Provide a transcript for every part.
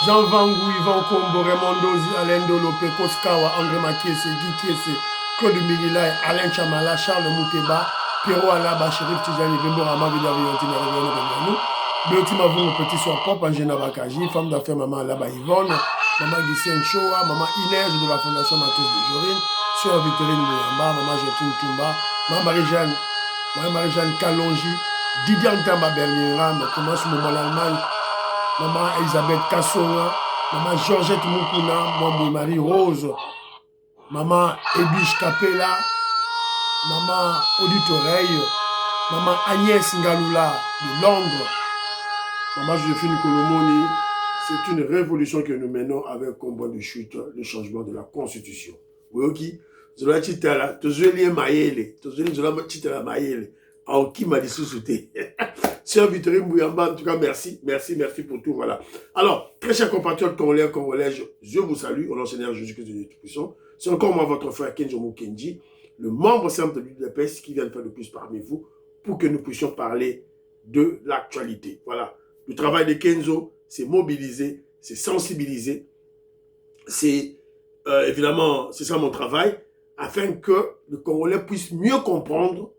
Jean Vangou, Yvan Kombo, Raymond Dozi, Alain Dolope, Koskawa, André Makiese, Guy Kiese, Claude Migilay, Alain Chamala, Charles Mouteba, Pierrot Alaba, Chérif Tijani, Bembo Rama, Vidal Yontina, Réveillon, Beauty Mavou, Petit Soir Pop, Angena Bakaji, femme d'affaires Maman Alaba Yvonne, Maman Gisène Choa, Maman Inès de la Fondation Matos de Jorine, Sœur Victorine Mouyamba, Maman Jotine Toumba, Maman Marie-Jeanne Kalonji, Didier Ntamba Berniram, commence Maman l'Allemagne, Maman Elisabeth Kassonga, Maman Georgette Moukouna, Maman Marie Rose, Maman Ebiche Capella, Maman Odite Oreille, Maman Agnès Ngaloula de Londres, Maman Joséphine Kolomoni. C'est une révolution que nous menons avec combat de chute, le changement de la Constitution. Oui, ok. Zola Chitala, Tozoli Maïele, Tozoli Zola Chitala Maïele, Aoki m'a dit sous-souté. Sœur Victorine Mouyamba, en tout cas, merci, merci, merci pour tout, voilà. Alors, très chers compatriotes congolais, congolaises, je vous salue, au nom du Seigneur Jésus-Christ de Tout-Puissant. C'est encore moi, votre frère Kenjomo Kenji, le membre simple de l'UDPS qui vient de faire le plus parmi vous pour que nous puissions parler de l'actualité. Voilà. Le travail de Kenzo, c'est mobiliser, c'est sensibiliser, c'est évidemment, c'est ça mon travail, afin que le Congolais puisse mieux comprendre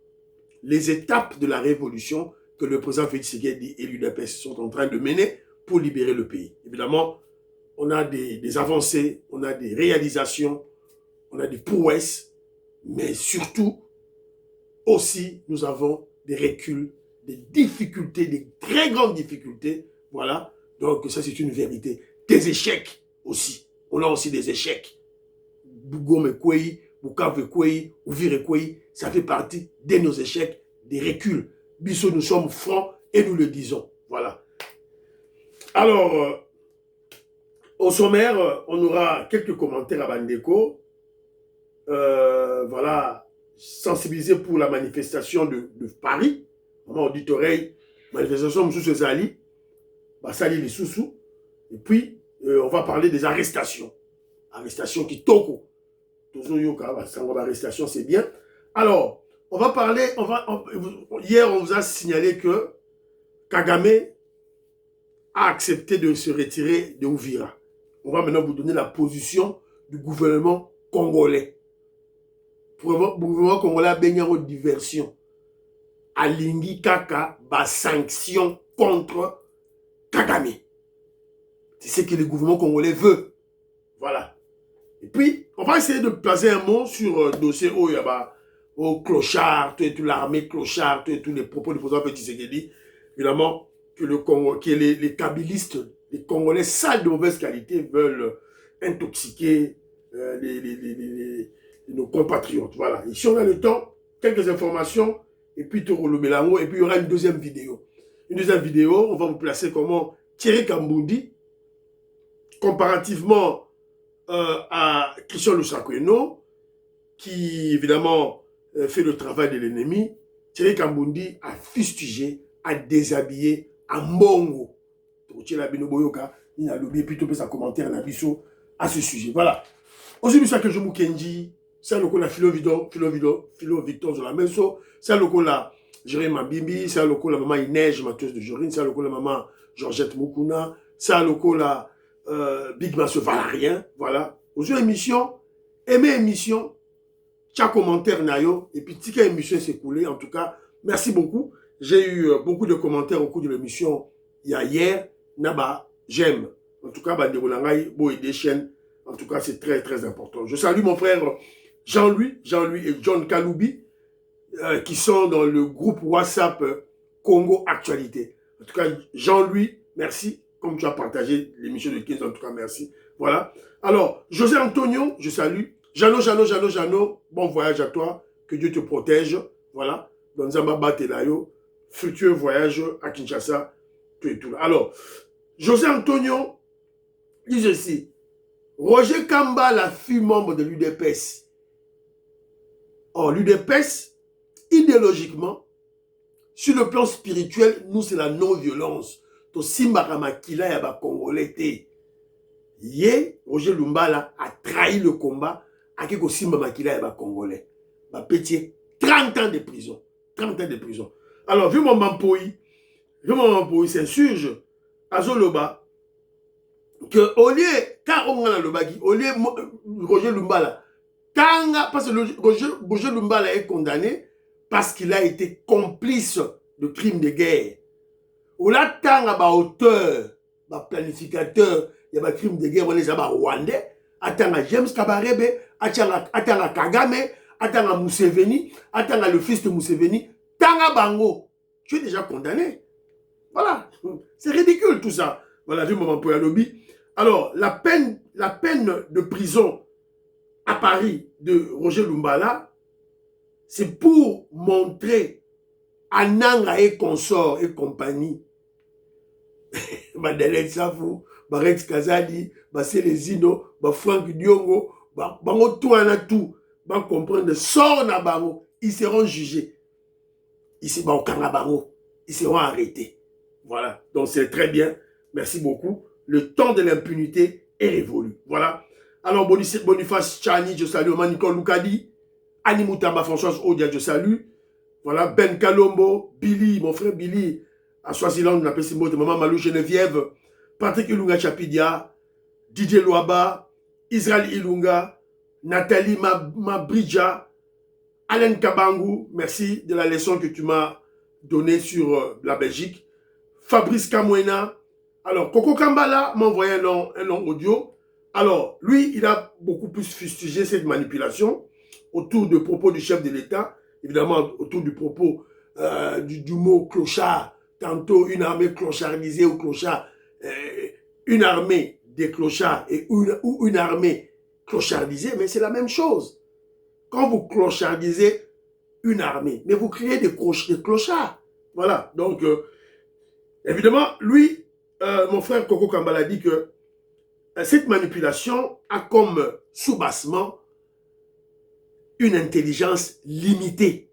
les étapes de la révolution que le président Félix Tshisekedi et l'UDPS sont en train de mener pour libérer le pays. Évidemment, on a des avancées, on a des réalisations, on a des prouesses, mais surtout, aussi, nous avons des reculs, des difficultés, des très grandes difficultés. Voilà, donc ça c'est une vérité. Des échecs aussi. On a aussi des échecs. Bougome Kwei, Bukavu Kwei, Ouvire Kwei, ça fait partie de nos échecs, des reculs. Bissot, nous sommes francs et nous le disons. Voilà. Alors, au sommaire, on aura quelques commentaires à Bandeko. Voilà, sensibiliser pour la manifestation de Paris. Maman dit oreille, manifestation Moussou Zali, Basali les Soussou. Et puis, on va parler des arrestations. Arrestations qui toko. Arrestation, c'est bien. Alors, on va parler, hier, on vous a signalé que Kagame a accepté de se retirer de Ouvira. On va maintenant vous donner la position du gouvernement congolais. Le gouvernement congolais a baigné en diversion. Alingi Kaka, bas sanction contre Kagame. C'est ce que le gouvernement congolais veut. Voilà. Et puis, on va essayer de placer un mot sur le dossier au clochard, tout l'armée clochard, tous les propos du président Félix Tshisekedi. Évidemment, que les kabylistes, les Congolais sales de mauvaise qualité veulent intoxiquer nos compatriotes. Voilà. Ici, on a le temps, quelques informations, et puis tout le mélange, et puis il y aura une deuxième vidéo. Une deuxième vidéo, on va vous placer comment Thierry Kambundi, comparativement à Christian Lushakweno, qui évidemment fait le travail de l'ennemi, Thierry Kambundi a fustigé, a déshabillé, a mbongo. Il y a lobby, puis tout peut sa commentaire à ce sujet. Voilà. Aujourd'hui, ça que je m'oukendi, c'est le coup la Philo Victor de la Menso, c'est le coup la Jérémy Mabimbi, c'est le coup la maman Inès Mathieu de Jorine, c'est le coup la maman Georgette Moukouna, c'est le coup la Big Masse Valarien. Voilà. Aujourd'hui, émission, aimez émission, chaque commentaire nayo, et puis tika émission s'est coulée. En tout cas, merci beaucoup. J'ai eu beaucoup de commentaires au cours de l'émission hier. Naba, j'aime. En tout cas, Bandebolangaï, Boy des chaînes. En tout cas, c'est très, très important. Je salue mon frère Jean-Louis et John Kaloubi, qui sont dans le groupe WhatsApp Congo Actualité. En tout cas, Jean-Louis, merci. Comme tu as partagé l'émission de 15, en tout cas, merci. Voilà. Alors, José Antonio, je salue. Jano, bon voyage à toi. Que Dieu te protège. Voilà. Dans Zambaba Telayo, fructueux voyage à Kinshasa. Tout et tout là. Alors, José Antonio, dit ceci. Roger Kamba, la fille membre de l'UDPS. Or, l'UDPS, idéologiquement, sur le plan spirituel, nous, c'est la non-violence. To Simbarama Kila Yaba Congolais. Yé, Roger Lumbala a trahi le combat à Kiko Simbarama Kila Yaba Congolais. Ma petit 30 ans de prison. 30 ans de prison. Alors, vu mon Mampoï s'insurge. Azoloba, que au lieu, quand on a le bagui, au lieu Roger Lumbala, parce que Roger Lumbala est condamné parce qu'il a été complice de crimes de guerre. Ou là, tant à auteur, planificateur, il y a des crimes de guerre, on les a rwandais, attends à James Kabarebe, attends à Kagame, attends à Museveni, attends à le fils de Museveni, tant à Bango. Tu es déjà condamné. Voilà. C'est ridicule tout ça. Voilà, vu mon point à lobby. Alors, la peine de prison à Paris de Roger Lumbala, c'est pour montrer à Nanga et consorts et compagnie, Madeleine Safou, Rex Kazadi, Selezino, Franck Diongo, bango tout en a tout, comprendre, sort na bango, ils seront jugés. Ici, ils seront arrêtés. Voilà, donc c'est très bien. Merci beaucoup. Le temps de l'impunité est révolu. Voilà. Alors, Boniface Chani, je salue. Nicole Loukadi, Annie Moutamba, Françoise Odia, je salue. Voilà, Ben Kalombo, Billy, mon frère Billy, à Swaziland, on appelle ses mots de Maman Malou Geneviève, Patrick Ilunga Chapidia, Didier Loaba, Israël Ilunga, Nathalie Mabridja, Alain Kabangou, merci de la leçon que tu m'as donnée sur la Belgique. Fabrice Kamwena. Alors, Coco Kambala m'a envoyé un long audio. Alors, lui, il a beaucoup plus fustigé cette manipulation autour de propos du chef de l'État, évidemment autour du propos du mot clochard, tantôt une armée clochardisée ou clochard, une armée des clochards ou une armée clochardisée, mais c'est la même chose. Quand vous clochardisez une armée, mais vous créez des clochards. Voilà, donc, évidemment, lui, mon frère Coco Kambala dit que cette manipulation a comme sous-bassement une intelligence limitée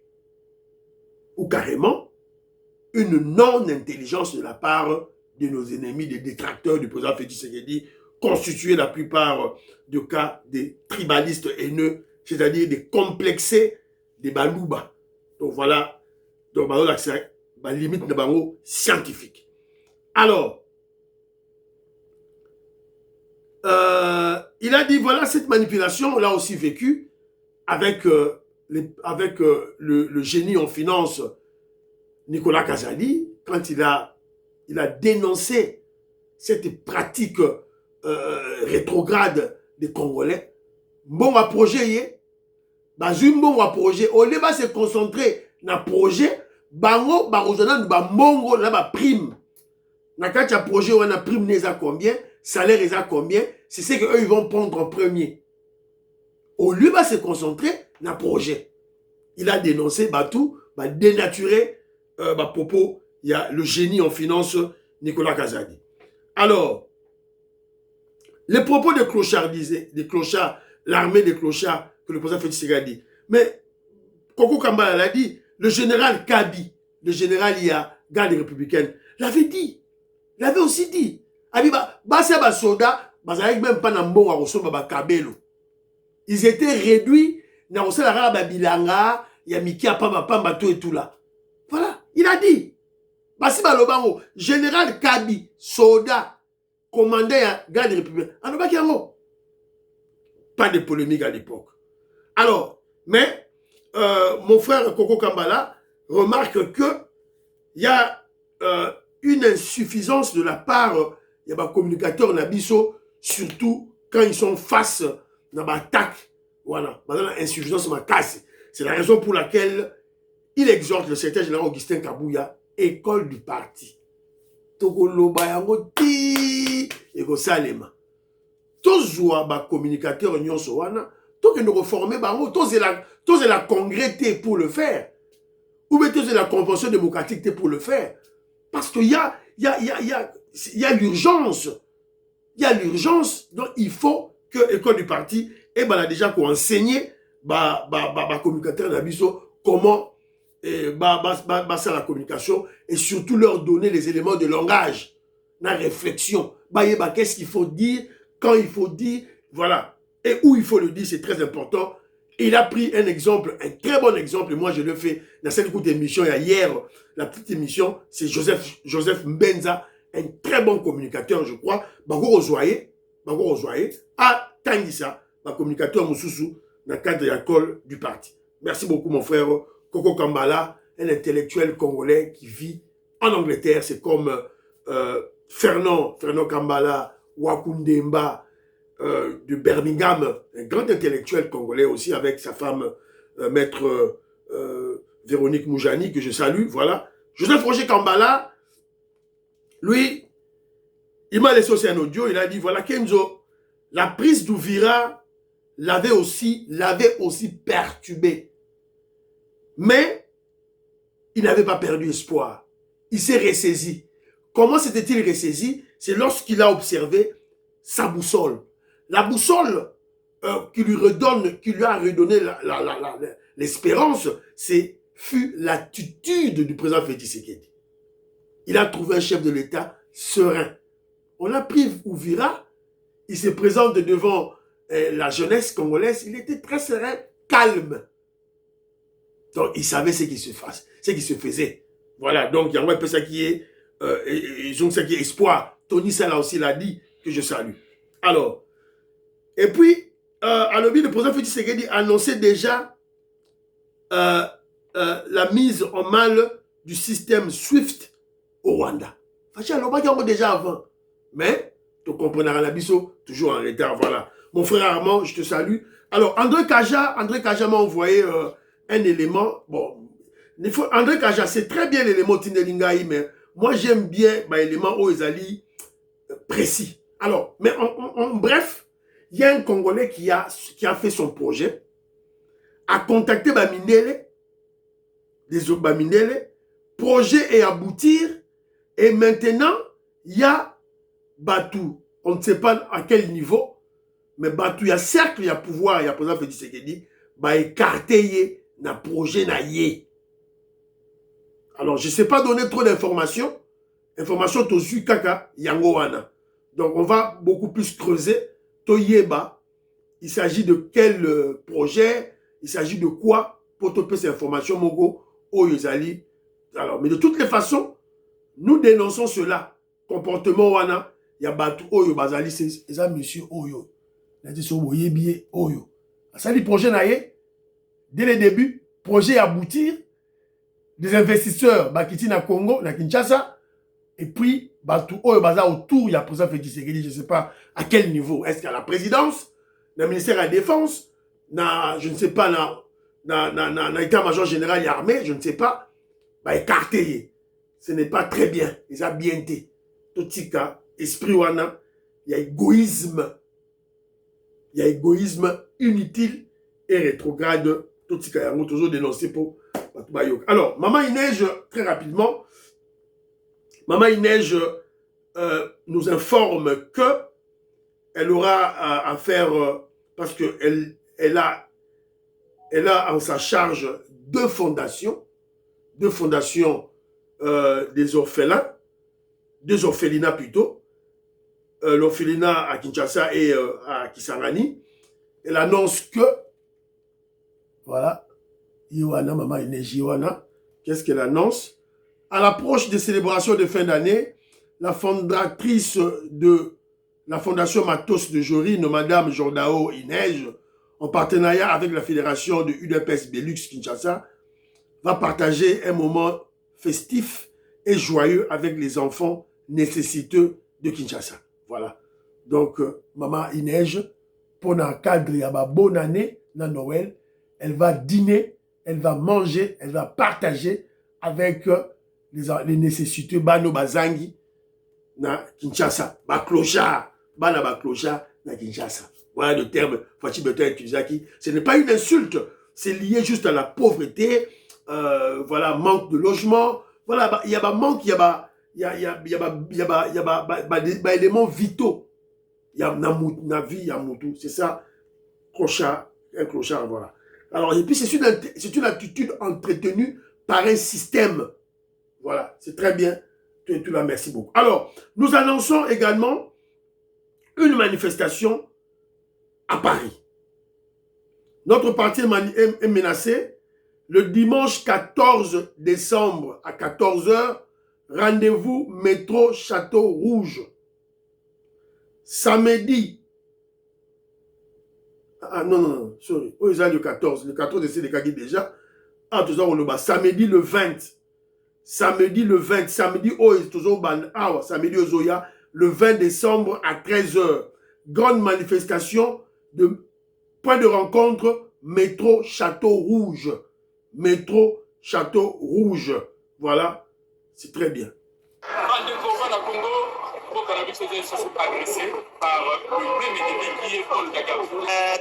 ou carrément une non-intelligence de la part de nos ennemis, des détracteurs du président Félix Tshisekedi, constitués la plupart de cas des tribalistes haineux, c'est-à-dire des complexés, des balouba. Donc voilà, donc c'est la limite de bango scientifique. Alors, il a dit, voilà, cette manipulation, on l'a aussi vécue avec, le génie en finance Nicolas Kazadi, quand il a dénoncé cette pratique rétrograde des Congolais. Bon à projet, bon à projet, au lieu de se concentrer dans le projet, bango, mongo, na prime. Na katia projet, on a prime, neza combien, salaire, neza combien, c'est ce qu'eux, ils vont prendre en premier. Au lieu de se concentrer dans le projet. Il a dénoncé, tout, dénaturé, propos, il y a le génie en finance, Nicolas Kazadi. Alors, les propos de clochardiser, des clochards, l'armée des clochards que le président Félix Tshisekedi. Mais Coco Kambala l'a dit, le général Kabi, le général garde républicaine, l'avait dit. L'avait aussi dit. Soldats, même pas dans bon à Kabelo. Ils étaient réduits dans le bilanga, il y a Miki à Pamba et tout là. Voilà, il a dit. Basi Balobango, général Kabi, soldat, commandant garde républicaine. Pas de polémique à l'époque. Alors, mais mon frère Coco Kambala remarque que il y a une insuffisance de la part des communicateurs Nabiso, surtout quand ils sont face à l'attaque. Voilà, insuffisance ma casse. C'est la raison pour laquelle il exhorte le secrétaire général Augustin Kabouya, école du parti. Tokoloba yango ti eko salema. Toujours ba communicateur nyonso wana, to que nous reformer bango, to c'est la congrès pour le faire. Ou bien c'est la convention démocratique pour le faire. Parce qu'il y a l'urgence. Il y a l'urgence, donc il faut que l'école du parti déjà qu'on enseigne communicateur d'abisso comment la communication et surtout leur donner les éléments de langage, la réflexion. Qu'est-ce qu'il faut dire, quand il faut dire, voilà. Et où il faut le dire, c'est très important. Il a pris un exemple, un très bon exemple, et moi je le fais dans cette courte émission, hier, la petite émission, c'est Joseph Mbenza un très bon communicateur, je crois. Bango Ozoye, a Tangisa, un communicateur Moussoussou, dans le cadre de l'école du parti. Merci beaucoup, mon frère Koko Kambala, un intellectuel congolais qui vit en Angleterre. C'est comme Fernand Kambala, Wakundemba, de Birmingham, un grand intellectuel congolais aussi, avec sa femme, maître Véronique Moujani, que je salue. Voilà. Joseph Roger Kambala, lui, il m'a laissé aussi un audio, il a dit, voilà, Kenzo, la prise d'Ouvira l'avait aussi perturbé. Mais, il n'avait pas perdu espoir. Il s'est ressaisi. Comment s'était-il ressaisi? C'est lorsqu'il a observé sa boussole. La boussole qui lui a redonné l'espérance, fut l'attitude du président Félix Tshisekedi. Il a trouvé un chef de l'État serein. On a pris Ouvira, il se présente devant la jeunesse congolaise, il était très serein, calme. Donc il savait ce qui se faisait. Voilà, donc il y a un peu ça qui est, ils ont ça qui est espoir. Tony Sala aussi l'a dit, que je salue. Alors, et puis, à l'objet, le président Félix Tshisekedi annonçait déjà la mise en mal du système SWIFT au Rwanda. Fachi, alors, il y a déjà avant. Mais, tu comprends, Ranabiso, toujours en retard, voilà. Mon frère Armand, je te salue. Alors, André Kaja m'a envoyé un élément. Bon, André Kaja, c'est très bien l'élément Tindelingaï, mais moi, j'aime bien l'élément Oezali précis. Alors, mais en bref, il y a un Congolais qui a fait son projet, a contacté Bamindele, projet est aboutir, et maintenant, il y a Batou, on ne sait pas à quel niveau, mais Batou, il y a cercle, il y a pouvoir, il y a président Félix Tshisekedi, écarté na projet na yé. Alors, je ne sais pas donner trop d'informations, tozu kaka yangowana. Donc, on va beaucoup plus creuser. Toyeba, il s'agit de quel projet, il s'agit de quoi pour topper ces informations, Mogo, Oyezali. Alors, mais de toutes les façons, nous dénonçons cela. Comportement wana, il y a Batou Oyo Bazali, c'est ça, monsieur Oyo. Il a dit sur Oyebiye Oyo. Ça dit projet naïe, dès le début, projet aboutir, des investisseurs, Bakiti na Congo, na Kinshasa, et puis, Batou Oyo Baza autour, il y a président Félix Tshisekedi, je ne sais pas à quel niveau. Est-ce qu'à la présidence, dans le ministère de la Défense, je ne sais pas, dans l'état-major général et armée, je ne sais pas, écarté. Ce n'est pas très bien. Ils ont bien été. Tout cas, esprit wana, il y a égoïsme. Il y a égoïsme inutile et rétrograde. Tout cas, il y a toujours dénoncé pour Bayouk. Alors, Maman Inej, très rapidement, Maman Inej nous informe que elle aura à faire, parce qu'elle a en sa charge deux fondations des orphelins, deux orphelinats plutôt, l'orphelinat à Kinshasa et à Kisangani. Elle annonce que, voilà, Iwana, Maman Inej Iwana, qu'est-ce qu'elle annonce? À l'approche des célébrations de fin d'année, la fondatrice de la Fondation Matos de Jorine, Madame Jordao Inej, en partenariat avec la fédération de UDPS Belux Kinshasa, va partager un moment festif et joyeux avec les enfants nécessiteux de Kinshasa. Voilà. Donc, Maman Inej, pour un cadre, il y a une bonne année, dans Noël, elle va dîner, elle va manger, elle va partager avec les nécessiteux, Bano Bazangi, na Kinshasa, Baklocha, Bana Baklocha, na Kinshasa. Voilà le terme, Fachi Beto Kizaki. Ce n'est pas une insulte, c'est lié juste à la pauvreté, voilà, manque de logement, voilà, il y a un manque, il y a des éléments vitaux. Il y a na vie, il y a moutou, c'est ça, clochard, un clochard, voilà. Alors, et puis c'est une attitude entretenue par un système. Voilà, c'est très bien. Tu la merci beaucoup. Alors, nous annonçons également une manifestation à Paris. Notre parti est menacé. Le dimanche 14 décembre à 14 h, rendez-vous métro Château Rouge. Samedi. Ah non, sorry. Oh, ils ont le 14. Le 14, c'est le cas déjà. Ah, tout ça, on le bat. Samedi le 20. Samedi le 20. Samedi, oh, ils toujours ban. Ah, samedi, Ozoya. Le 20 décembre à 13h. Grande manifestation de point de rencontre métro Château Rouge. Métro Château Rouge. Voilà. C'est très bien.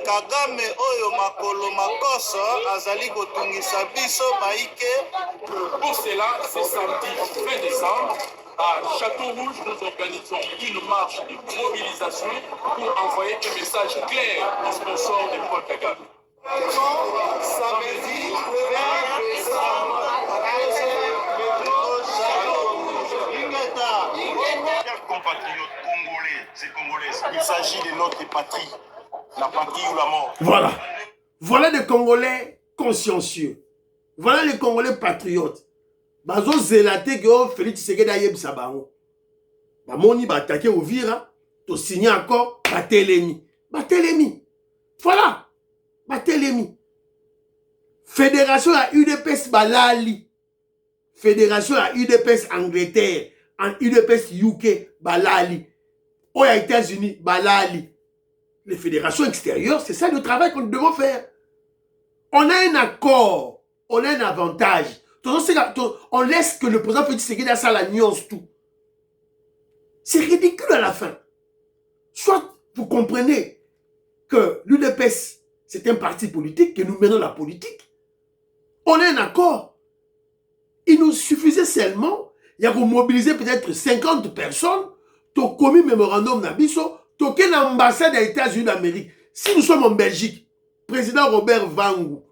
Kagame oyo makolo makoso azali kotungisa biso baike. Pour cela, c'est samedi 20 décembre à Château Rouge, nous organisons une marche de mobilisation pour envoyer un message clair aux sponsors de Paul Kagame. Samedi 20 décembre Chers compatriotes congolais et congolaises, il s'agit de notre patrie, la patrie ou la mort. Voilà. Voilà des Congolais consciencieux. Voilà les Congolais patriotes. Bazo zélate que Félix Tshisekedi ayeb sabango. Bamoni ba attaquer au vira, to signer encore Batelemi. Batelemi. Voilà. Batelemi. Fédération à UDPS Balali. Fédération à UDPS Angleterre. En UDPS UK Balali. Aux États-Unis Balali. Les fédérations extérieures, c'est ça le travail que nous devons faire. On a un accord, on a un avantage. On laisse que le président Félix Tshisekedi a ça la nuance tout. C'est ridicule à la fin. Soit vous comprenez que l'UDPS, c'est un parti politique, que nous menons la politique. On a un accord. Il nous suffisait seulement, il y a mobiliser peut-être 50 personnes, tu as commis mémorandum Nabiso, tu as une ambassade des États-Unis d'Amérique. Si nous sommes en Belgique, président Robert Vangou,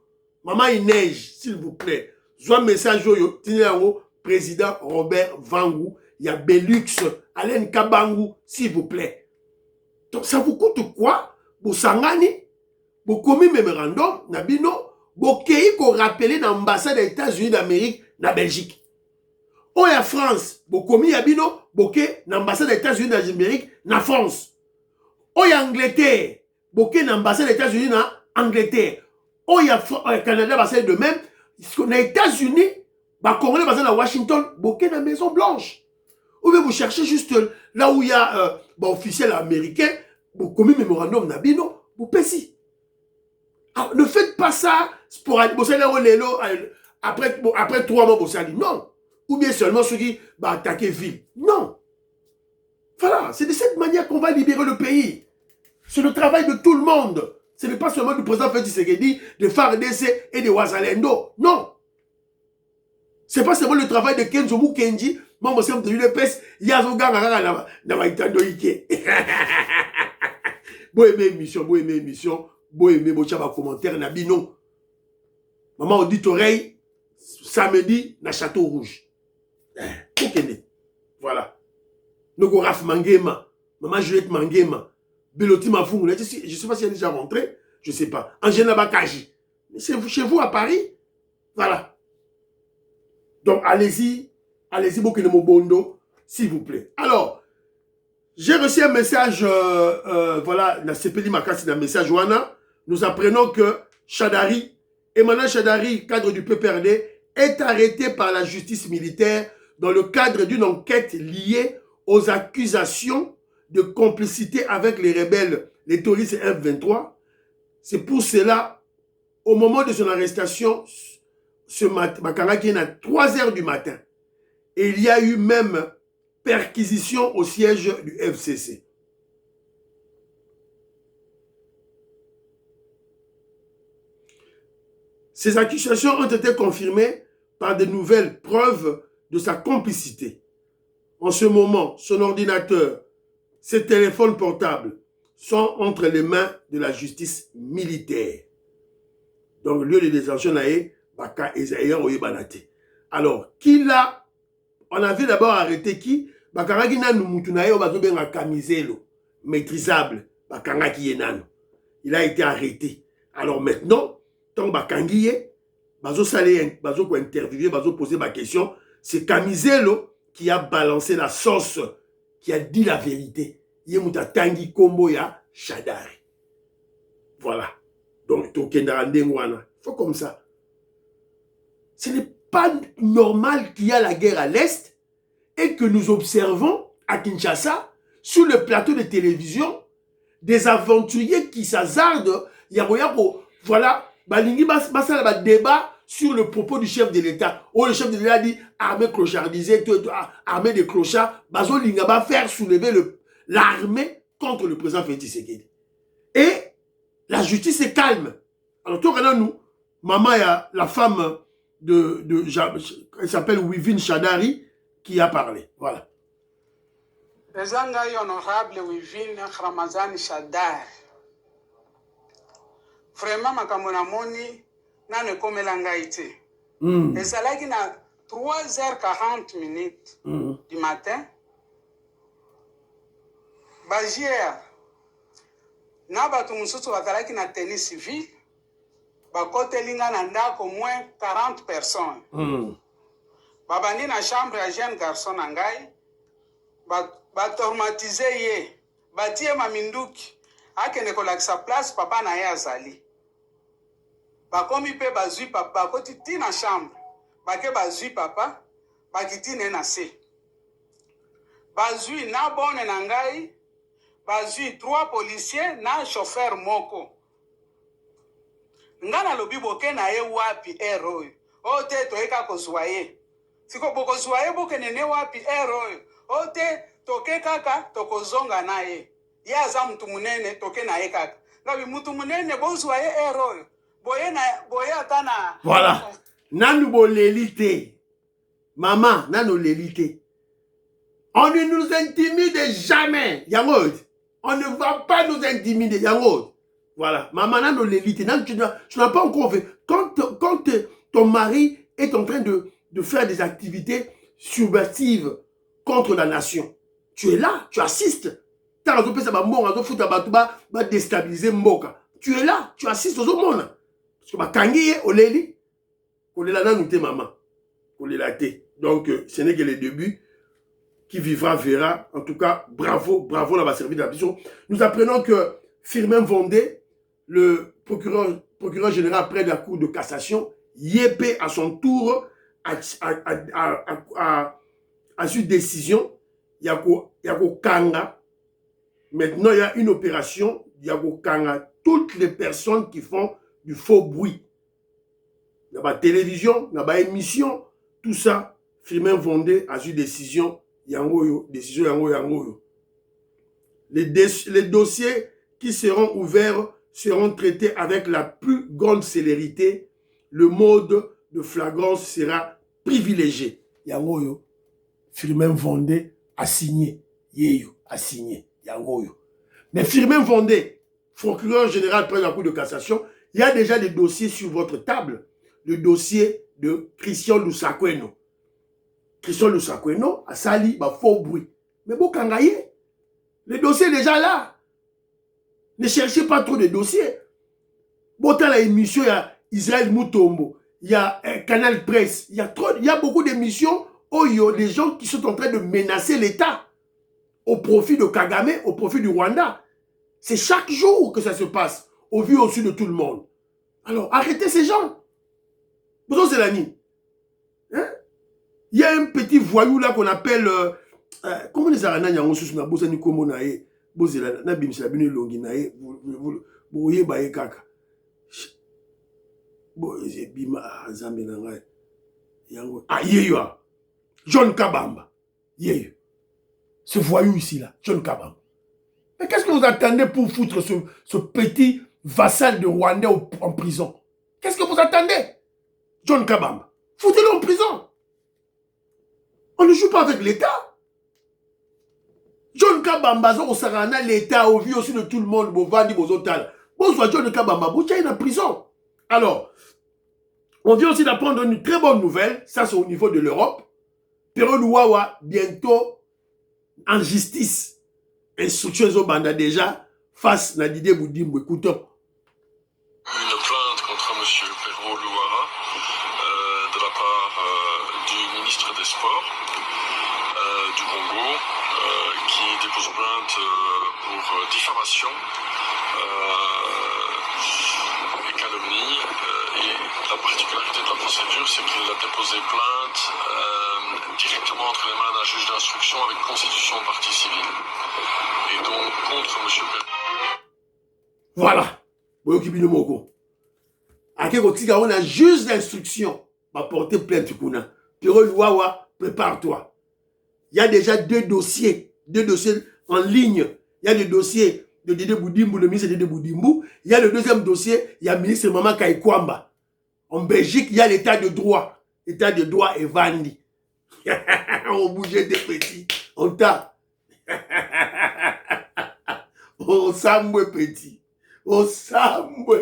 maman il neige, s'il vous plaît. Soit message au président Robert Vangou, il y a Belux, Alain Kabangou, s'il vous plaît. Donc ça vous coûte quoi? Vous sangani, vous commis mémorandum, Nabino, vous kei ko rappeler l'ambassade des États-Unis d'Amérique, na Belgique. Oh ya France, vous commis Yabino, vous kei l'ambassade des États-Unis d'Amérique, na France. Oh ya Angleterre, vous kei l'ambassade des États-Unis na Angleterre. Oh ya Canada, bah c'est de même. Aux États-Unis, bah Congolais basé à Washington, beaucoup dans la Maison Blanche. Ou bien vous cherchez juste là où il y a officiel américain, vous commis mémorandum Nabino, vous payez. Ne faites pas ça pour après 3 mois, vous allez non. Ou bien seulement ceux qui vont attaquer ville. Non. Voilà, c'est de cette manière qu'on va libérer le pays. C'est le travail de tout le monde. Ce n'est pas seulement du président Félix Tshisekedi, de FARDC et de Ouazalendo. Non. Ce n'est pas seulement le travail de Kenzo Mukendi, membre de l'UDPS, Yazoga na Maitando Ike. Vous aimez émission, vous aimez vos commentaires, Nabino. Maman audite oreille, samedi, na Château Rouge. Voilà. Nogo Raf Mangema, maman Juliette Mangema. Beloti Mafou, je ne sais pas si elle est déjà rentrée, je ne sais pas. Angela Bakaji, c'est chez vous à Paris. Voilà. Donc allez-y, Bokene Mobondo, s'il vous plaît. Alors, j'ai reçu un message, voilà, la CPD Makasi, un message Wana. Nous apprenons que Chadari, Emmanuel Chadari, cadre du PPRD, est arrêté par la justice militaire dans le cadre d'une enquête liée aux accusations de complicité avec les rebelles, les terroristes F-23. C'est pour cela, au moment de son arrestation, ce matin, Bakanga à 3 h du matin, et il y a eu même perquisition au siège du FCC. Ces accusations ont été confirmées par de nouvelles preuves de sa complicité. En ce moment, son ordinateur, ses téléphones portables sont entre les mains de la justice militaire. Donc, lieu de détention, Baka Ezaïa Oyebanate. Alors, qui l'a? On avait d'abord arrêté qui? Bakanga Gina Numutunaye Obazobenga Kamizelo, maîtrisable. Bakanga Kienano. Il a été arrêté. Alors maintenant, tant Bakangiye, Bazo Salé, Bazo ko interviewer, Bazo poser ma question, c'est Kamizelo qui a balancé la sauce, qui a dit la vérité. Yemuta Tangi Kombo ya Shadari. Voilà. Donc, il faut comme ça. Ce n'est pas normal qu'il y a la guerre à l'Est et que nous observons à Kinshasa, sur le plateau de télévision, des aventuriers qui s'hazardent. Voilà, balingi basala débat sur le propos du chef de l'État. Oh, le chef de l'État dit armée clochardisée, armée de clochards, bazo linga va faire soulever l'armée contre le président Félix Tshisekedi. Et la justice est calme. Alors, tout regardons nous, maman, il y a la femme elle s'appelle Wivine Shadari qui a parlé. Voilà. Ezanga honorable Wivine Ramazani Shadari. Vraiment, makambo na moni na ne komela ngai te. Ezalaki na 3h40 du matin. Bajier na batu mususu bazalaki na tenue civile. Bakotelinga na ndako moins 40 personnes. Babandi na chambre ya jeune garçon na ngai. Batraumatize ye. Batie maminduki. Akende kolakisa place papa na ye azali. Bakomi pe bazui papa, bakoti ti na chambre. Bake bazui papa, bakiti ne na se. Bazui na bone na ngai, bazui 3 policiers na chauffeur moko. Ngana lobi boke na ye wapi eroyo. O te toeka kozwa ye. Siko boko zwa ye boke nene wapi eroyo. O te toke kaka tokozonga na ye. Ye aza mtu munene toke na ye kaka. Ngabi mtu munene bozwa ye eroyo. Boye atana. Voilà. Nanu bolélité. Maman, nanu lélité. On ne nous intimide jamais. Yangod. On ne va pas nous intimider. Yangod. Voilà. Maman, nanu lélité. Tu n'as pas encore fait. Quand ton mari est en train de faire des activités subversives contre la nation, tu es là, tu assistes. Tu es là, tu assistes aux hommes. Parce que kangi oleli olela na nous maman olela té. Donc ce n'est que le début. Qui vivra verra. En tout cas, bravo la service de la mission. Nous apprenons que Firmin Vondé, le procureur général près de la Cour de cassation, Yépé à son tour a su décision. Yako Kanga. Maintenant, il y a une opération. Yako Kanga. Toutes les personnes qui font du faux bruit. Il y a la télévision, il y a la émission, tout ça. Firmin Vondé a su décision. Yangoyo, décision Yangoyo. Les dossiers qui seront ouverts seront traités avec la plus grande célérité. Le mode de flagrance sera privilégié. Yangoyo, Firmin Vondé a signé. Yeyo a signé. Yangoyo. Mais Firmin Vondé, procureur général près de la Cour de cassation, il y a déjà des dossiers sur votre table. Le dossier de Christian Lusakweno. Christian Lusakweno a sali faux bruit. Mais bon, Kangaye, le dossier est déjà là. Ne cherchez pas trop de dossiers. Bon, dans l'émission, il y a Israël Moutombo, il y a Canal Presse, il y a beaucoup d'émissions où il y a des gens qui sont en train de menacer l'État au profit de Kagame, au profit du Rwanda. C'est chaque jour que ça se passe, au vu au-dessus de tout le monde. Alors, arrêtez ces gens. Bonjour, c'est l'ami. Hein? Il y a un petit voyou là qu'on appelle... comment les Arana Yango sous na bosa ni komo na ye. Bozela na bimisa bino longi na ye. Boye baye kaka. Boye bima azambe na ngai. Yango. Ah, yeyo. John Kabamba. Yeyo. Ce voyou ici là, John Kabamba. Mais qu'est-ce que vous attendez pour foutre ce petit vassal de Rwandais en prison? Qu'est-ce que vous attendez? John Kabamba. Foutez-le en prison. On ne joue pas avec l'État. John Kabamba, au Sarana, l'État, au vu aussi de tout le monde, Bovandi, Bozotal. Bonsoir, John Kabamba, vous êtes en prison. Alors, on vient aussi d'apprendre une très bonne nouvelle, ça c'est au niveau de l'Europe. Pero Luwawa, bientôt, en justice. Instruction au Banda déjà, face à Didier Boudimbo. Écoutons. Une plainte contre M. Pero Luwara de la part du ministre des Sports. diffamation et calomnie. Et la particularité de la procédure, c'est qu'il a déposé plainte directement entre les mains d'un juge d'instruction avec constitution de partie civile. Et donc contre M. Perrault. Voilà. Boyoki Moko. On a juge d'instruction. Va porter plainte. Pero Luawa, prépare-toi. Il y a déjà deux dossiers en ligne. Il y a le dossier de Dédé Boudimbo, le ministre Dédé Boudimbo. Il y a le deuxième dossier, il y a le ministre Maman Kaikwamba. En Belgique, il y a l'état de droit. L'état de droit est vandi. On bougeait des petits. On t'a. On s'ambe petit. On s'ambe.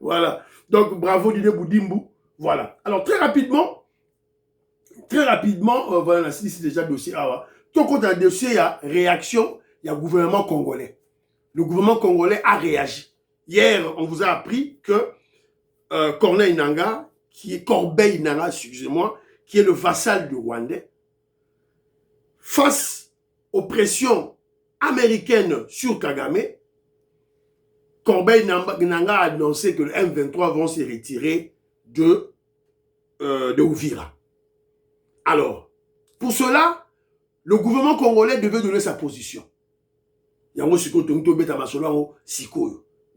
Voilà. Donc, bravo Dédé Boudimbo. Voilà. Alors, très rapidement, voilà, c'est déjà le dossier. Tout compte un dossier, il y a réaction, il y a gouvernement congolais. Le gouvernement congolais a réagi. Hier, on vous a appris que Corneille Nangaa, Corbeil Nangaa, excusez-moi, qui est le vassal du Rwandais, face aux pressions américaines sur Kagame, Corbeil Nangaa a annoncé que le M23 vont se retirer de Uvira. Alors, pour cela, le gouvernement congolais devait donner sa position.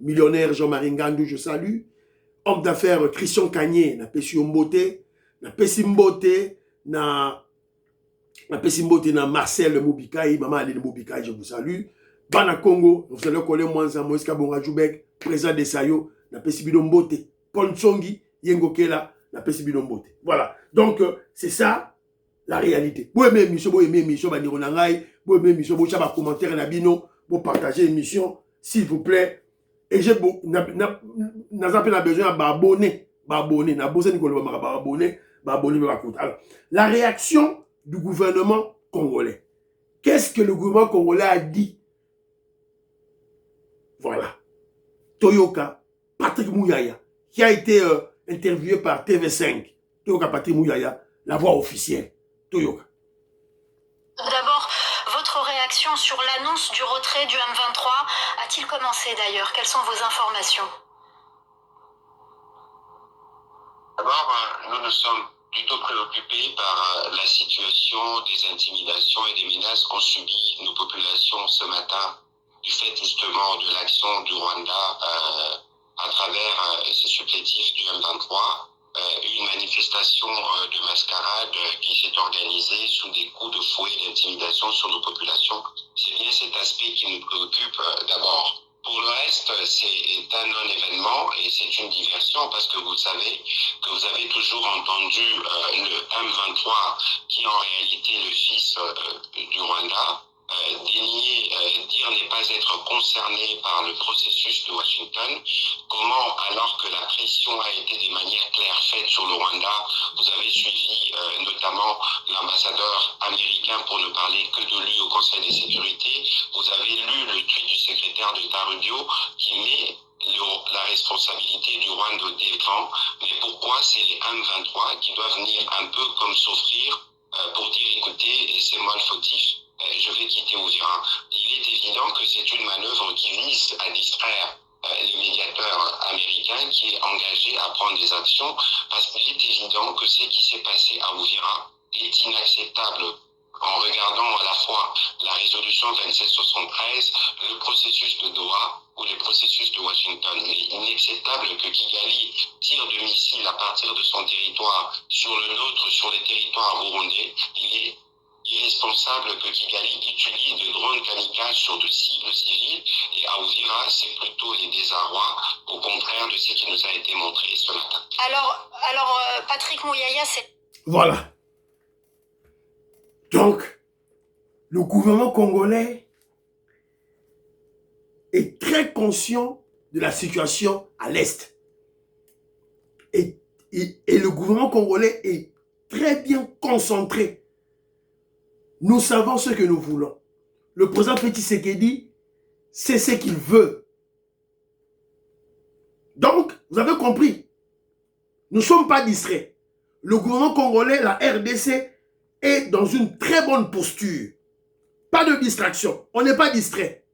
Millionnaire Jean-Marie Ngandou, je salue. Homme d'affaires Christian Kanye, na pesi Mbote, na pesi Mbote, na Marcel Moubikai, maman Aline Moubikai, je vous salue. Bana Congo, vous allez connaître Mwanza, Moïse Kabonga Joubek, président de Sayo, na pesi Bido Mbote, Paul Tsongi, Yengo Kela, na pesi Bido Mbote. Voilà. Donc, c'est ça la réalité. Vous aimez l'émission, vous aimez l'émission, vous aimez l'émission, vous aimez commentaire, vous partagez l'émission, s'il vous plaît. Et j'ai besoin d'abonner. Alors, la réaction du gouvernement congolais. Qu'est-ce que le gouvernement congolais a dit? Voilà. Toyoka, Patrick Mouyaya, qui a été interviewé par TV5. Toyoka Patrick Mouyaya, la voix officielle. Toyoka. D'abord, votre réaction sur l'annonce du retrait du M23 a-t-il commencé d'ailleurs? Quelles sont vos informations? D'abord, nous sommes plutôt préoccupés par la situation des intimidations et des menaces qu'ont subi nos populations ce matin du fait justement de l'action du Rwanda à travers ces supplétifs du M23. Une manifestation de mascarade qui s'est organisée sous des coups de fouet d'intimidation sur nos populations. C'est bien cet aspect qui nous préoccupe d'abord. Pour le reste, c'est un non-événement et c'est une diversion parce que vous savez que vous avez toujours entendu le M23 qui est en réalité le fils du Rwanda dénier, dire ne pas être concerné par le processus de Washington. Comment, alors que la pression a été de manière claire faite sur le Rwanda, vous avez suivi notamment l'ambassadeur américain, pour ne parler que de lui au Conseil de sécurité. Vous avez lu le tweet du secrétaire d'État Rubio qui met la responsabilité du Rwanda au décran. Mais pourquoi c'est les M23 qui doivent venir un peu comme s'offrir pour dire écoutez, c'est moi le fautif, je vais quitter Uvira. Il est évident que c'est une manœuvre qui vise à distraire les médiateurs américains qui est engagé à prendre des actions parce qu'il est évident que ce qui s'est passé à Uvira est inacceptable en regardant à la fois la résolution 2773, le processus de Doha ou le processus de Washington. Il est inacceptable que Kigali tire de missiles à partir de son territoire sur le nôtre, sur les territoires burundais. Il est irresponsable que Kigali utilise des drones kamikazes sur de cibles civiles et à Uvira, c'est plutôt les désarrois, au contraire de ce qui nous a été montré ce matin. Alors Patrick Mouyaya, c'est... Voilà. Donc, le gouvernement congolais est très conscient de la situation à l'Est. Et le gouvernement congolais est très bien concentré. Nous savons ce que nous voulons. Le président Tshisekedi, c'est ce qu'il veut. Donc, vous avez compris. Nous ne sommes pas distraits. Le gouvernement congolais, la RDC, est dans une très bonne posture. Pas de distraction. On n'est pas distrait.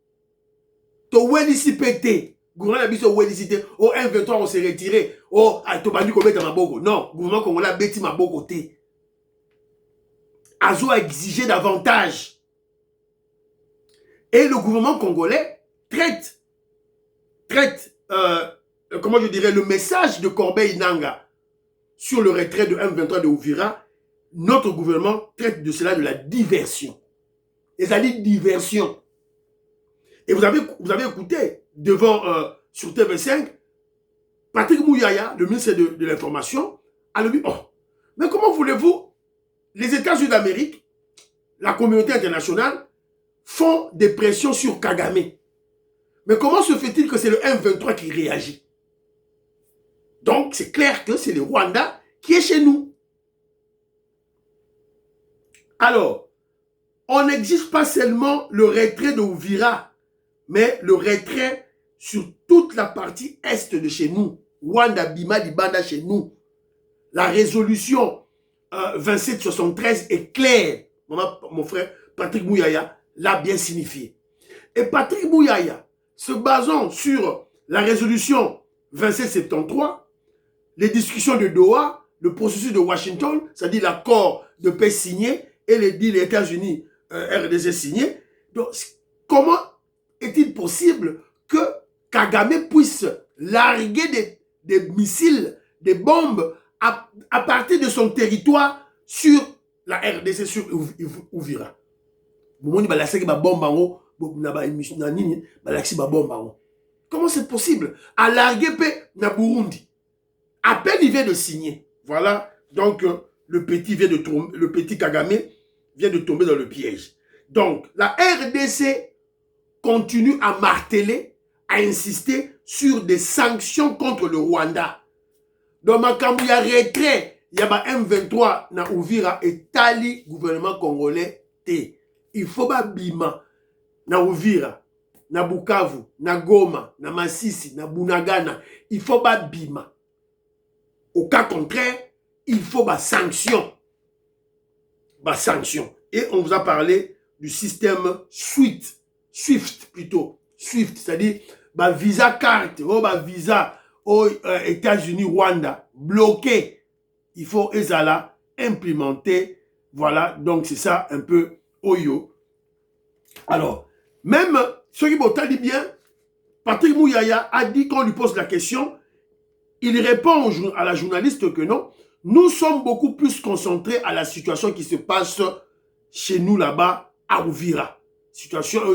To welisi pété. Gouvernement Nabiso welisité. Au M23, on s'est retiré. Oh, Tobani Kometa Maboko. Non, gouvernement congolais Beti Maboko T. Azo a exigé davantage. Et le gouvernement congolais traite, comment je dirais, le message de Corbeil Nanga sur le retrait de M23 de Ouvira. Notre gouvernement traite de cela de la diversion. Et ça dit diversion. Et vous avez écouté devant sur TV5, Patrick Mouyaya, le ministre de l'Information, a dit, oh, mais comment voulez-vous, les États-Unis d'Amérique, la communauté internationale, font des pressions sur Kagame. Mais comment se fait-il que c'est le M23 qui réagit? Donc, c'est clair que c'est le Rwanda qui est chez nous. Alors, on n'exige pas seulement le retrait de Ouvira, mais le retrait sur toute la partie est de chez nous. Rwanda, Bima, Libanda chez nous. La résolution 2773 est claire. Mon frère Patrick Mouyaya l'a bien signifié. Et Patrick Mouyaya, se basant sur la résolution 2773, les discussions de Doha, le processus de Washington, c'est-à-dire l'accord de paix signé et les deals États-Unis, RDC signé. Donc, comment est-il possible que Kagame puisse larguer des missiles, des bombes à partir de son territoire sur la RDC, sur Ouvira? Comment c'est possible? À larguer na Burundi. À peine il vient de signer. Voilà. Donc, le petit Kagame vient de tomber dans le piège. Donc, la RDC continue à marteler, à insister sur des sanctions contre le Rwanda. Dans ma Kambouya retrait, il y a M23 na Ouvira et Tali, gouvernement congolais, T. Il faut pas bima na Ouvira, na Bukavu, na Goma, na Masisi, na Bunagana. Il faut pas bima. Au cas contraire, il faut pas sanction. Et on vous a parlé du système Swift plutôt. Swift, c'est-à-dire visa carte, visa aux États-Unis, Rwanda, bloqué. Il faut Ezala implémenter. Voilà, donc c'est ça un peu Oyo. Alors, même ceux qui m'ont dit bien, Patrick Mouyaya a dit qu'on lui pose la question, il répond à la journaliste que non, nous sommes beaucoup plus concentrés à la situation qui se passe chez nous là-bas à Ouvira. Situation à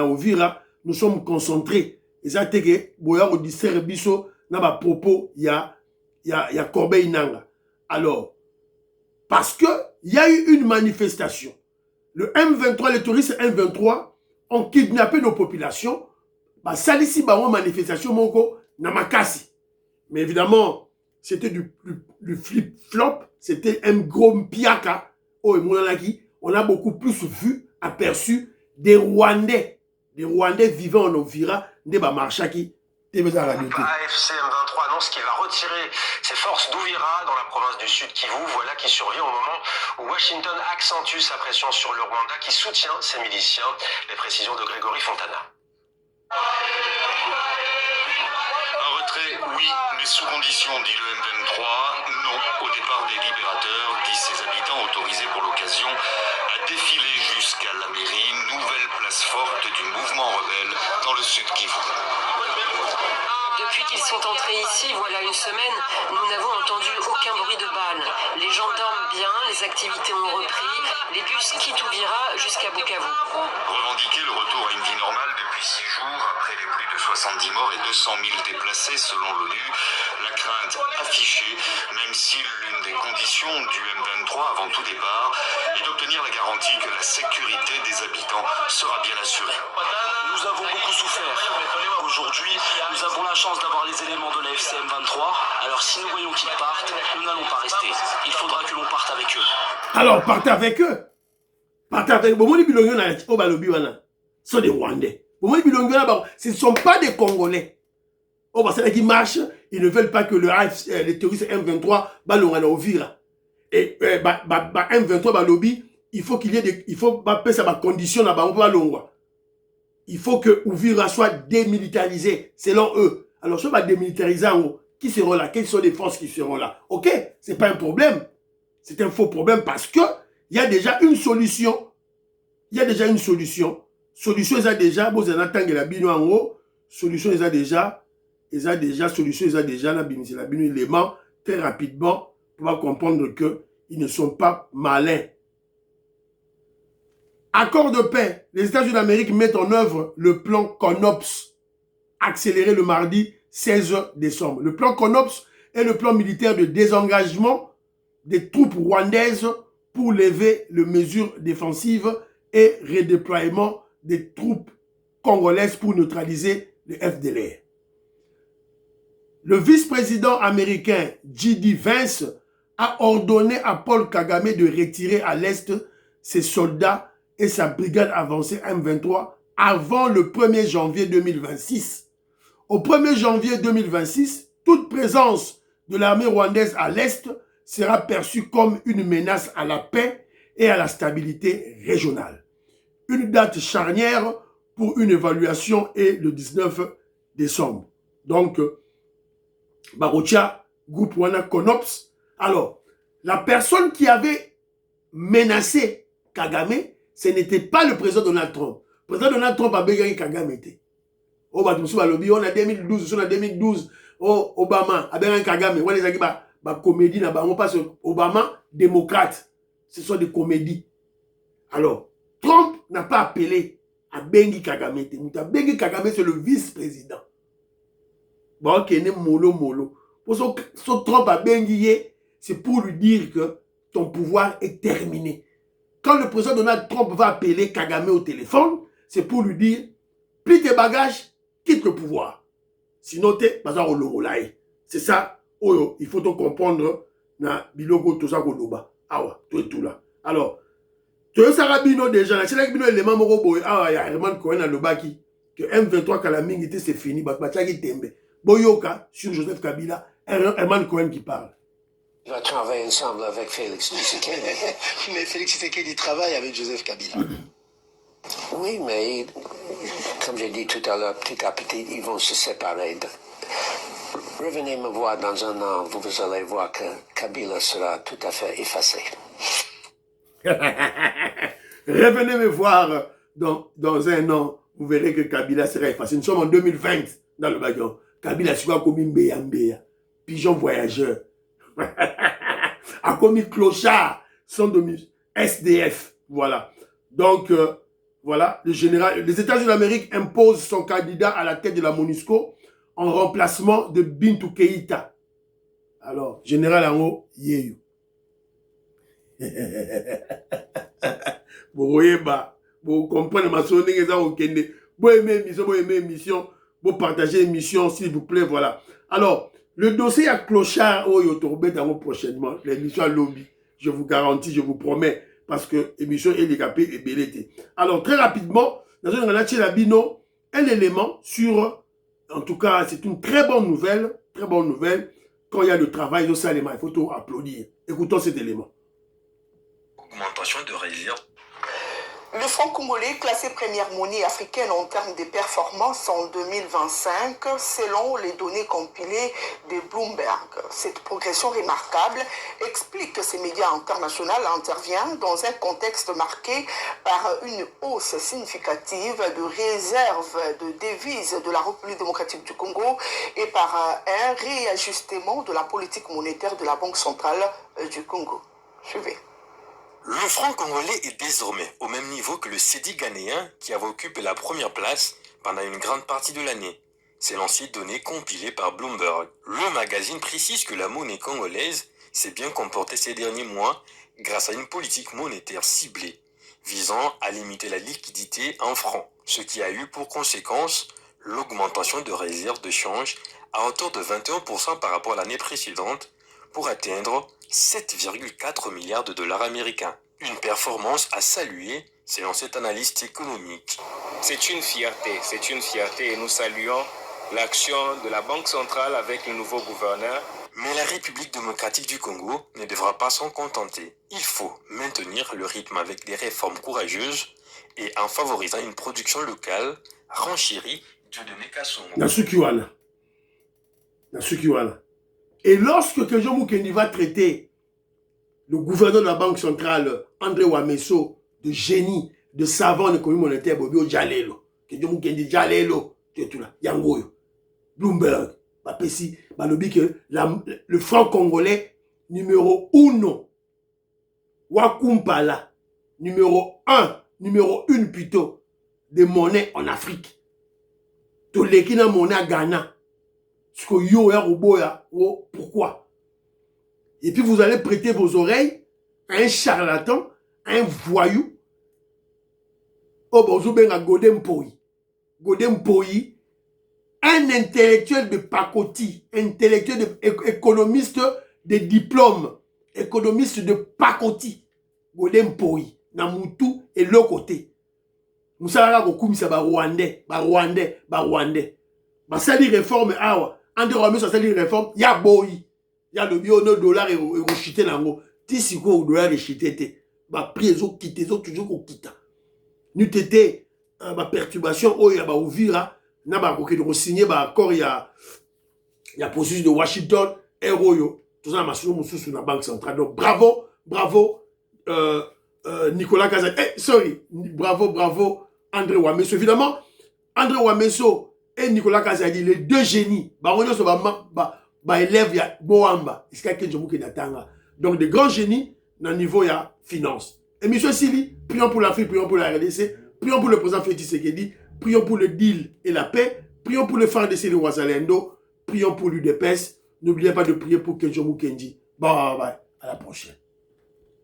Ouvira, nous sommes concentrés. Et ça c'est que boya au distrait biso na ba propos il y a Corbeil Nanga. Alors parce que il y a eu une manifestation. Le M23, les touristes M23 ont kidnappé nos populations. Salisi ba manifestation moko na makasi. Mais évidemment, c'était du flip-flop, c'était un gros piaka. On a beaucoup plus vu, aperçu des Rwandais vivant en Ouvira, des Bamarchaki. AFC M23 annonce qu'il va retirer ses forces d'Ouvira dans la province du Sud Kivu, voilà qui survient au moment où Washington accentue sa pression sur le Rwanda qui soutient ses miliciens. Les précisions de Grégory Fontana. Un retrait, oui, mais sous condition, dit le M23. Non, au départ des libérateurs, disent ses habitants autorisés pour l'occasion à défiler jusqu'à la mairie, nouvelle place forte du mouvement rebelle dans le Sud Kivu. Depuis qu'ils sont entrés ici, voilà une semaine, nous n'avons entendu aucun bruit de balles. Les gens dorment bien, les activités ont repris, les bus quittent Ouvira jusqu'à Bukavu. Revendiquer le retour à une vie normale depuis 6 jours, après les plus de 70 morts et 200 000 déplacés selon l'ONU, la crainte affichée, même si l'une des conditions du M23 avant tout départ est d'obtenir la garantie que la sécurité des habitants sera bien assurée. Nous avons beaucoup souffert. Aujourd'hui, nous avons la chance d'avoir les éléments de la FCM 23. Alors si nous voyons qu'ils partent, nous n'allons pas rester. Il faudra que l'on parte avec eux. Alors partez avec eux. Partez avec eux. Ce sont des Rwandais. Ce ne sont pas des Congolais. C'est là qui marchent. Ils ne veulent pas que les terroristes M23 ballonnent à Ouvira. Et M23 lobby, il faut qu'il y ait des, il faut pas ça ma condition là-bas, on va l'ongwa. Il faut que Ouvira soit démilitarisé, selon eux. Alors, si on va démilitariser en haut, qui seront là? Quelles sont les forces qui seront là? Ok, c'est pas un problème. C'est un faux problème parce que il y a déjà une solution. Il y a déjà une solution. Solution, ils ont déjà, bon, ils attendent la bino en haut. Solution, ils ont déjà, solution, ils ont déjà, la bino, élément, très rapidement, pour comprendre que ils ne sont pas malins. Accord de paix. Les États-Unis d'Amérique mettent en œuvre le plan CONOPS, accéléré le mardi 16 décembre. Le plan CONOPS est le plan militaire de désengagement des troupes rwandaises pour lever les mesures défensives et redéploiement des troupes congolaises pour neutraliser le FDLR. Le vice-président américain J.D. Vance a ordonné à Paul Kagame de retirer à l'Est ses soldats et sa brigade avancée M23 avant le 1er janvier 2026. Au 1er janvier 2026, toute présence de l'armée rwandaise à l'Est sera perçue comme une menace à la paix et à la stabilité régionale. Une date charnière pour une évaluation est le 19 décembre. Donc, Barotia, groupe Wana Konops. Alors, la personne qui avait menacé Kagame, ce n'était pas le président Donald Trump. Le président Donald Trump a gagné Kagame. Oh, on a 2012, on a 2012. Oh, Obama a gagné Kagame. On a comédie, on passe Obama, démocrate. Ce sont des comédies. Alors, Trump n'a pas appelé à Bengi Kagame. Bengi Kagame, c'est le vice-président. Bon, ok, molo. Pour ce Trump a Bengi, c'est pour lui dire que ton pouvoir est terminé. Quand le président Donald Trump va appeler Kagame au téléphone, c'est pour lui dire, plie tes bagages, quitte le pouvoir. Sinon, t'es pas au longolaï. C'est ça, il faut te comprendre, na biloko tout ça koloba. Awa, tout là. Alors, tu sais, Sarabino déjà, c'est là que Bino élément moko boy, ah, ya Herman Cohen à Lobaki, que M23 Kalamingité c'est fini, Batmachaki Tembe. Boyoka, sur Joseph Kabila, Herman Cohen qui parle. Il va travailler ensemble avec Félix Tshisekedi. Mais Félix Tshisekedi travaille avec Joseph Kabila. Oui, mais comme j'ai dit tout à l'heure, petit à petit, ils vont se séparer. Revenez me voir dans un an, vous allez voir que Kabila sera tout à fait effacé. Revenez me voir dans un an, vous verrez que Kabila sera effacé. Nous sommes en 2020 dans le bagon. Kabila sera comme une béa, pigeon voyageur. A commis clochard, sans domicile, SDF, voilà. Donc, voilà, les États-Unis d'Amérique imposent son candidat à la tête de la MONUSCO en remplacement de Bintou Keïta. Alors, général en haut, Yeyo. Vous voyez, vous comprenez ma sonne, vous aimez émission, vous partagez l'émission, s'il vous plaît, voilà. Alors, le dossier à clochard, prochainement, l'émission à lobby, je vous garantis, je vous promets, parce que l'émission est dégapée et bellété. Alors, très rapidement, dans une relation à Bino, un élément sur, en tout cas, c'est une très bonne nouvelle, quand il y a le travail de Salema, il faut tout applaudir. Écoutons cet élément. Augmentation de résilience. Le franc congolais classé première monnaie africaine en termes de performance en 2025 selon les données compilées de Bloomberg. Cette progression remarquable explique que ces médias internationaux interviennent dans un contexte marqué par une hausse significative de réserves de devises de la République démocratique du Congo et par un réajustement de la politique monétaire de la Banque centrale du Congo. Suivez. Le franc congolais est désormais au même niveau que le cedi ghanéen qui avait occupé la première place pendant une grande partie de l'année. Selon ces données compilées par Bloomberg, le magazine précise que la monnaie congolaise s'est bien comportée ces derniers mois grâce à une politique monétaire ciblée, visant à limiter la liquidité en francs, ce qui a eu pour conséquence l'augmentation de réserves de change à hauteur de 21% par rapport à l'année précédente, pour atteindre 7,4 milliards de dollars américains. Une performance à saluer selon cet analyste économique. C'est une fierté et nous saluons l'action de la Banque centrale avec le nouveau gouverneur. Mais la République démocratique du Congo ne devra pas s'en contenter. Il faut maintenir le rythme avec des réformes courageuses et en favorisant une production locale renchérie de données Kassongo. Et lorsque Kenjo Mukendi va traiter le gouverneur de la Banque centrale, André Wameso, de génie, de savant de l'économie monétaire, Bobio Jalelo, Kenjo Mukendi Jalelo, tout là, Yangoyo, Bloomberg, Bapesi, Balobi que le franc congolais numéro 1, Wakumpala, numéro 1 plutôt, de monnaie en Afrique. To lekina monnaie à Ghana. Pourquoi? Et puis vous allez prêter vos oreilles à un charlatan, à un voyou. Oh, bonjour, Godem Poyi, un intellectuel de pacotille, intellectuel économiste de diplôme, économiste de pacotille. Godem Poyi, Namutu et l'autre côté. Nous savons que c'est Rwandais. Basali réforme awa. André Wameso basali réforme. Ya boyi. Ya le biono dollar et chité nango. Ti siko dollar et chité. Ba priezo kité zo toujours ko kita. Nous tété ba perturbation o ya ba ouvira na ba ko de signer ba accord ya processus de Washington eroyo. Tout ça masuno mususu na banque centrale. Donc bravo Nicolas Kazan. Bravo André Wameso. Évidemment, André Wameso et Nicolas Kazadi, les deux génies, élèves ya Boamba, donc des grands génies dans le niveau ya finance. Et M. Sili, prions pour l'Afrique, prions pour la RDC, prions pour le président Félix Tshisekedi, prions pour le deal et la paix, prions pour le phare de Céline Ouazalendo, prions pour l'UDPS. N'oubliez pas de prier pour Kenjo Mukendi. Bye bye, à la prochaine.